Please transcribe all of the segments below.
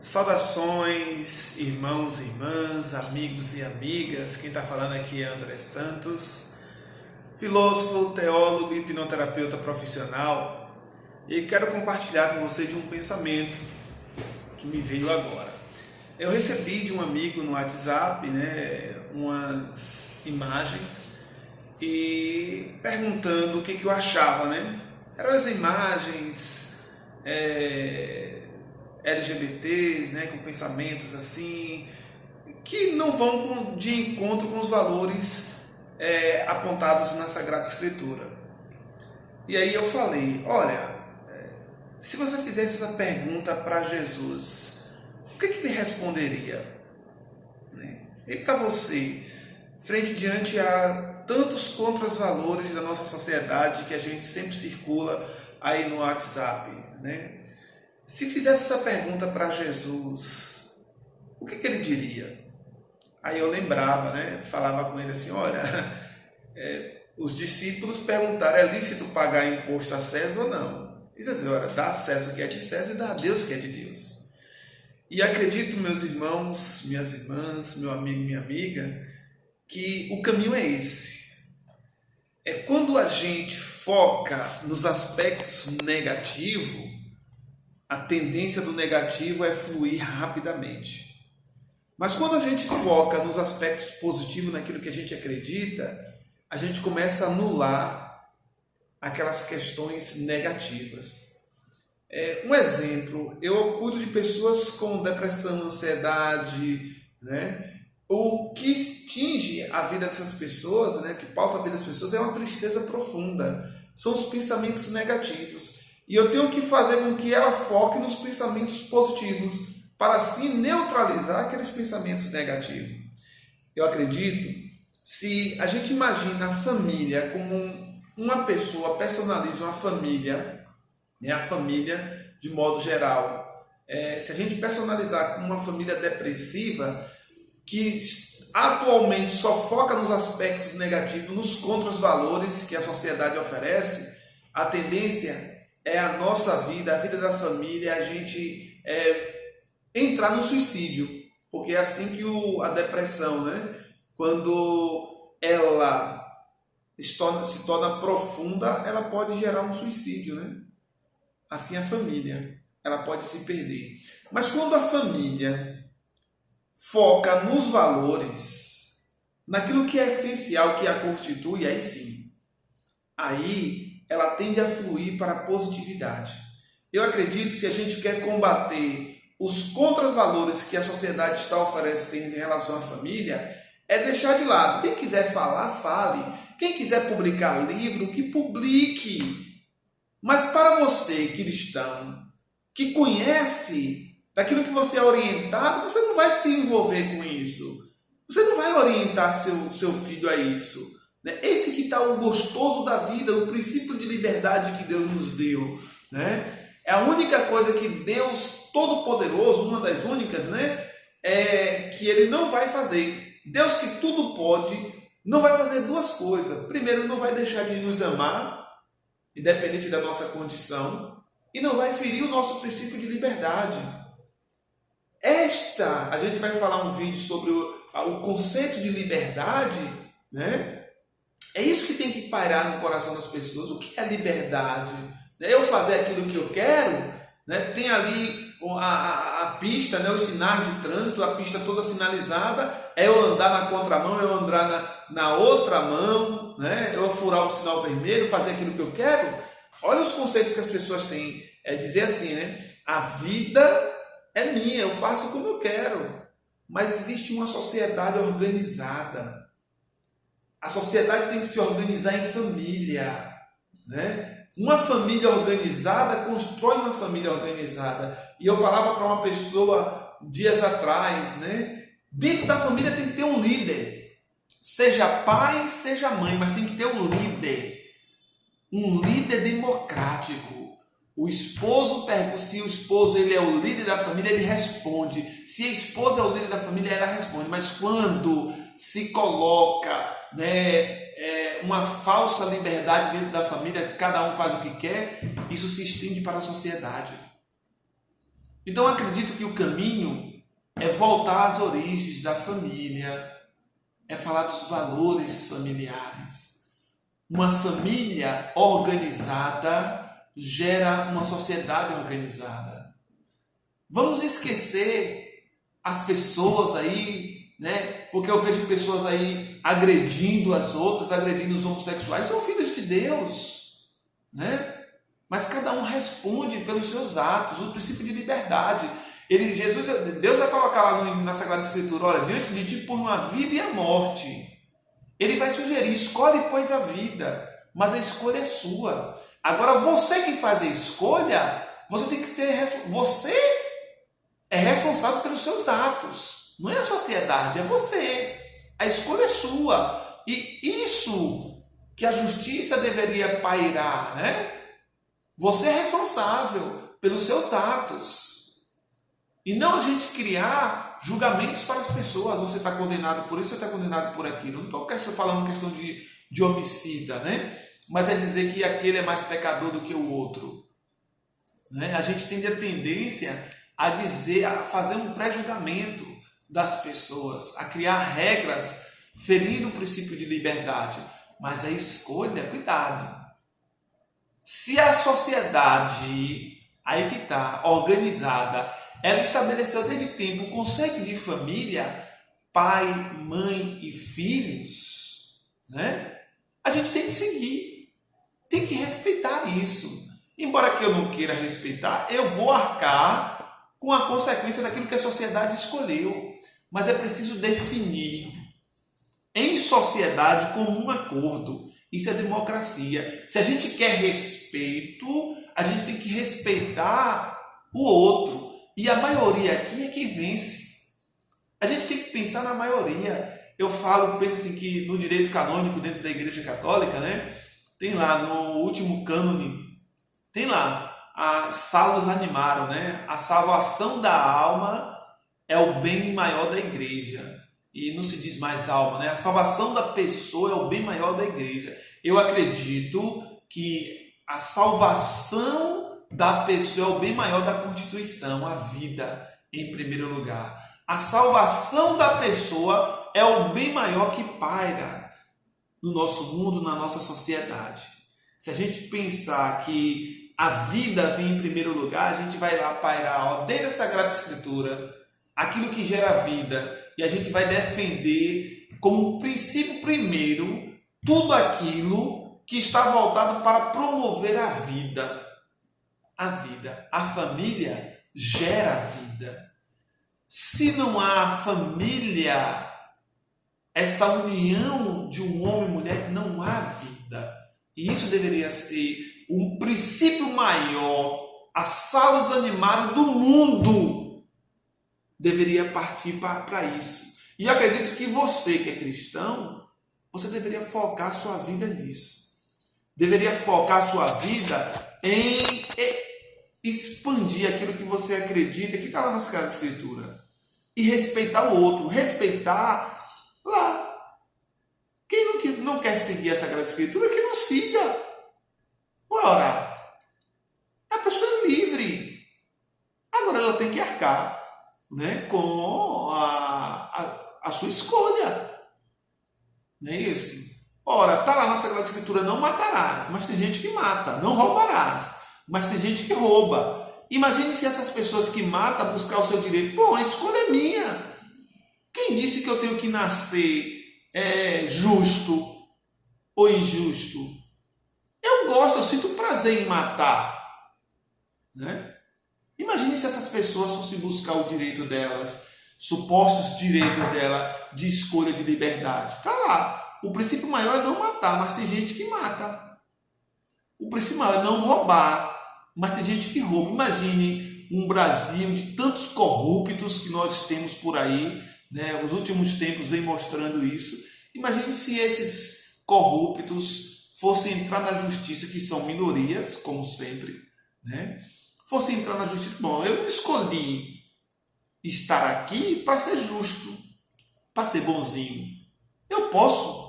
Saudações, irmãos e irmãs, amigos e amigas. Quem está falando aqui é André Santos, filósofo, teólogo e hipnoterapeuta profissional. E quero compartilhar com vocês um pensamento que me veio agora. Eu recebi de um amigo no WhatsApp, umas imagens e perguntando o que eu achava, Eram as imagens LGBTs, com pensamentos assim, que não vão de encontro com os valores apontados na Sagrada Escritura. E aí eu falei, olha, se você fizesse essa pergunta para Jesus, o que ele responderia? E para você, diante a tantos contras-valores da nossa sociedade que a gente sempre circula aí no WhatsApp, Se fizesse essa pergunta para Jesus, o que ele diria? Aí eu lembrava, falava com ele assim, olha, os discípulos perguntaram, é lícito pagar imposto a César ou não? Diz assim, olha, dá a César o que é de César e dá a Deus o que é de Deus. E acredito, meus irmãos, minhas irmãs, meu amigo, minha amiga, que o caminho é esse. É quando a gente foca nos aspectos negativos, a tendência do negativo é fluir rapidamente. Mas quando a gente foca nos aspectos positivos, naquilo que a gente acredita, a gente começa a anular aquelas questões negativas. Um exemplo, eu cuido de pessoas com depressão, ansiedade, O que tinge a vida dessas pessoas, que pauta a vida das pessoas, é uma tristeza profunda. São os pensamentos negativos. E eu tenho que fazer com que ela foque nos pensamentos positivos, para assim neutralizar aqueles pensamentos negativos. Eu acredito, se a gente imagina a família como uma pessoa, personaliza uma família, a família de modo geral. Se a gente personalizar como uma família depressiva, que atualmente só foca nos aspectos negativos, nos contras-valores que a sociedade oferece, a tendência é a nossa vida, a vida da família, a gente entrar no suicídio. Porque é assim que a depressão, quando ela se torna profunda, ela pode gerar um suicídio, Assim a família, ela pode se perder. Mas quando a família foca nos valores, naquilo que é essencial, que a constitui, aí sim, aí ela tende a fluir para a positividade. Eu acredito que se a gente quer combater os contravalores que a sociedade está oferecendo em relação à família, é deixar de lado. Quem quiser falar, fale. Quem quiser publicar livro, que publique. Mas para você, cristão, que conhece daquilo que você é orientado, você não vai se envolver com isso. Você não vai orientar seu filho a isso. Esse que está o gostoso da vida, o princípio de liberdade que Deus nos deu. É a única coisa que Deus Todo-Poderoso, uma das únicas, que Ele não vai fazer. Deus que tudo pode, não vai fazer duas coisas. Primeiro, não vai deixar de nos amar, independente da nossa condição, e não vai ferir o nosso princípio de liberdade. A gente vai falar um vídeo sobre o conceito de liberdade, É isso que tem que pairar no coração das pessoas. O que é liberdade? Eu fazer aquilo que eu quero, Tem ali a pista, os sinais de trânsito, a pista toda sinalizada, é eu andar na contramão, eu andar na outra mão, Eu furar o sinal vermelho, fazer aquilo que eu quero. Olha os conceitos que as pessoas têm. É dizer assim, a vida é minha, eu faço como eu quero. Mas existe uma sociedade organizada. A sociedade tem que se organizar em família, Uma família organizada constrói uma família organizada. E eu falava para uma pessoa dias atrás, Dentro da família tem que ter um líder. Seja pai, seja mãe, mas tem que ter um líder. Um líder democrático. O esposo, se o esposo ele é o líder da família, ele responde. Se a esposa é o líder da família, ela responde. Mas quando se coloca uma falsa liberdade dentro da família, cada um faz o que quer, isso se estende para a sociedade. Então eu acredito que o caminho é voltar às origens da família, é falar dos valores familiares. Uma família organizada gera uma sociedade organizada. Vamos esquecer as pessoas aí, né? Porque eu vejo pessoas aí agredindo as outras, agredindo os homossexuais, são filhos de Deus, né? Mas cada um responde pelos seus atos, o princípio de liberdade. Deus vai colocar lá na Sagrada Escritura, olha, diante de ti põe uma vida e a morte. Ele vai sugerir, escolhe pois a vida, mas a escolha é sua. Agora você que faz a escolha, você é responsável pelos seus atos. Não é a sociedade, é você. A escolha é sua. E isso que a justiça deveria pairar, né? Você é responsável pelos seus atos. E não a gente criar julgamentos para as pessoas. Você está condenado por isso, você está condenado por aquilo. Não estou falando questão de homicida, né? Mas é dizer que aquele é mais pecador do que o outro. Né? A gente tem a tendência a fazer um pré-julgamento das pessoas, a criar regras ferindo o princípio de liberdade. Mas a escolha, cuidado. Se a sociedade, aí que está, organizada, ela estabeleceu desde tempo o conceito de família, pai, mãe e filhos, né? A gente tem que seguir, tem que respeitar isso. Embora que eu não queira respeitar, eu vou arcar com a consequência daquilo que a sociedade escolheu. Mas é preciso definir em sociedade como um acordo. Isso é democracia. Se a gente quer respeito, a gente tem que respeitar o outro. E a maioria aqui é que vence. A gente tem que pensar na maioria. Penso assim que no direito canônico dentro da Igreja Católica, né, tem lá no último cânone, tem lá, a salvos animaram, né? A salvação da alma é o bem maior da igreja. E não se diz mais alma, né? A salvação da pessoa é o bem maior da igreja. Eu acredito que a salvação da pessoa é o bem maior da Constituição, a vida em primeiro lugar. A salvação da pessoa é o bem maior que paira no nosso mundo, na nossa sociedade. Se a gente pensar que a vida vem em primeiro lugar, a gente vai lá pairar, desde a Sagrada Escritura, aquilo que gera vida, e a gente vai defender como princípio primeiro tudo aquilo que está voltado para promover a vida. A vida. A família gera vida. Se não há família, essa união de um homem e mulher, não há vida. E isso deveria ser um princípio maior. A salus animarum do mundo deveria partir para isso. E eu acredito que você que é cristão, você deveria focar a sua vida nisso. Deveria focar a sua vida em expandir aquilo que você acredita, que está lá na Sagrada Escritura. E respeitar o outro. Respeitar lá. Quem não quer seguir a Sagrada Escritura, que não siga. Ora, a pessoa é livre. Agora ela tem que arcar, né, com a sua escolha. Não é isso? Ora, está lá na Sagrada Escritura, não matarás, mas tem gente que mata. Não roubarás, mas tem gente que rouba. Imagine se essas pessoas que matam buscar o seu direito. Bom, a escolha é minha. Quem disse que eu tenho que nascer justo ou injusto? Eu gosto, eu sinto prazer em matar, né? Imagine se essas pessoas fossem buscar o direito delas, supostos direitos dela de escolha de liberdade. Está lá. O princípio maior é não matar, mas tem gente que mata. O princípio maior é não roubar, mas tem gente que rouba. Imagine um Brasil de tantos corruptos que nós temos por aí, né? Os últimos tempos vem mostrando isso. Imagine se esses corruptos fossem entrar na justiça, que são minorias, como sempre, né? Fossem entrar na justiça. Bom, eu não escolhi estar aqui para ser justo, para ser bonzinho. Eu posso.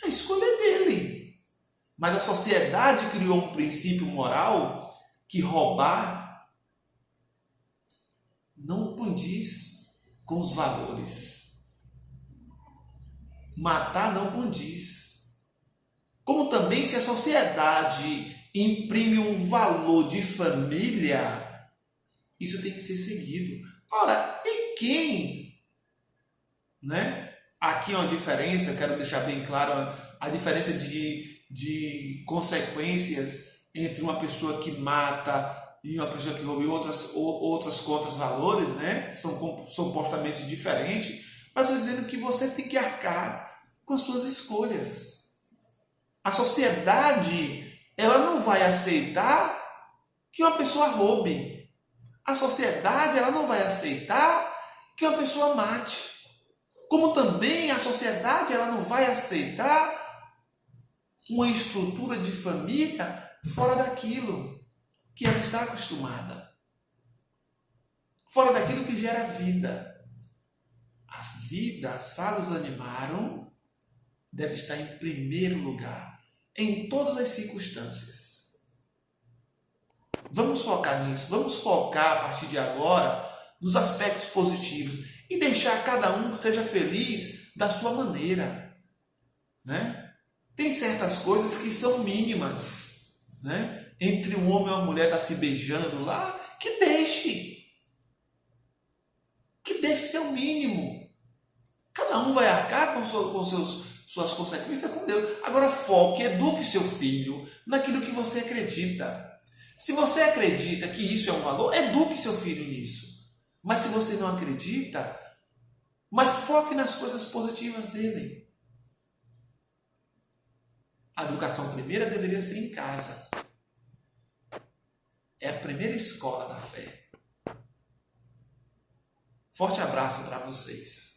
A escolha é dele. Mas a sociedade criou um princípio moral que roubar não condiz com os valores. Matar não condiz. Como também se a sociedade imprime um valor de família, isso tem que ser seguido. Ora, e quem, né? Aqui é uma diferença, eu quero deixar bem claro a diferença de consequências entre uma pessoa que mata e uma pessoa que rouba e outras contras-valores, né? São comportamentos diferentes, mas eu estou dizendo que você tem que arcar com as suas escolhas. A sociedade, ela não vai aceitar que uma pessoa roube. A sociedade, ela não vai aceitar que uma pessoa mate. Como também a sociedade, ela não vai aceitar uma estrutura de família fora daquilo que ela está acostumada. Fora daquilo que gera vida. A vida, a salus animarum, deve estar em primeiro lugar, em todas as circunstâncias. Vamos focar nisso, vamos focar a partir de agora nos aspectos positivos e deixar cada um que seja feliz da sua maneira, né? Tem certas coisas que são mínimas, né? Entre um homem e uma mulher tá se beijando lá, que deixe ser o mínimo. Cada um vai arcar com suas consequências com Deus. Agora foque, eduque seu filho naquilo que você acredita. Se você acredita que isso é um valor, eduque seu filho nisso. Mas se você não acredita, mas foque nas coisas positivas dele. A educação primeira deveria ser em casa. É a primeira escola da fé. Forte abraço para vocês.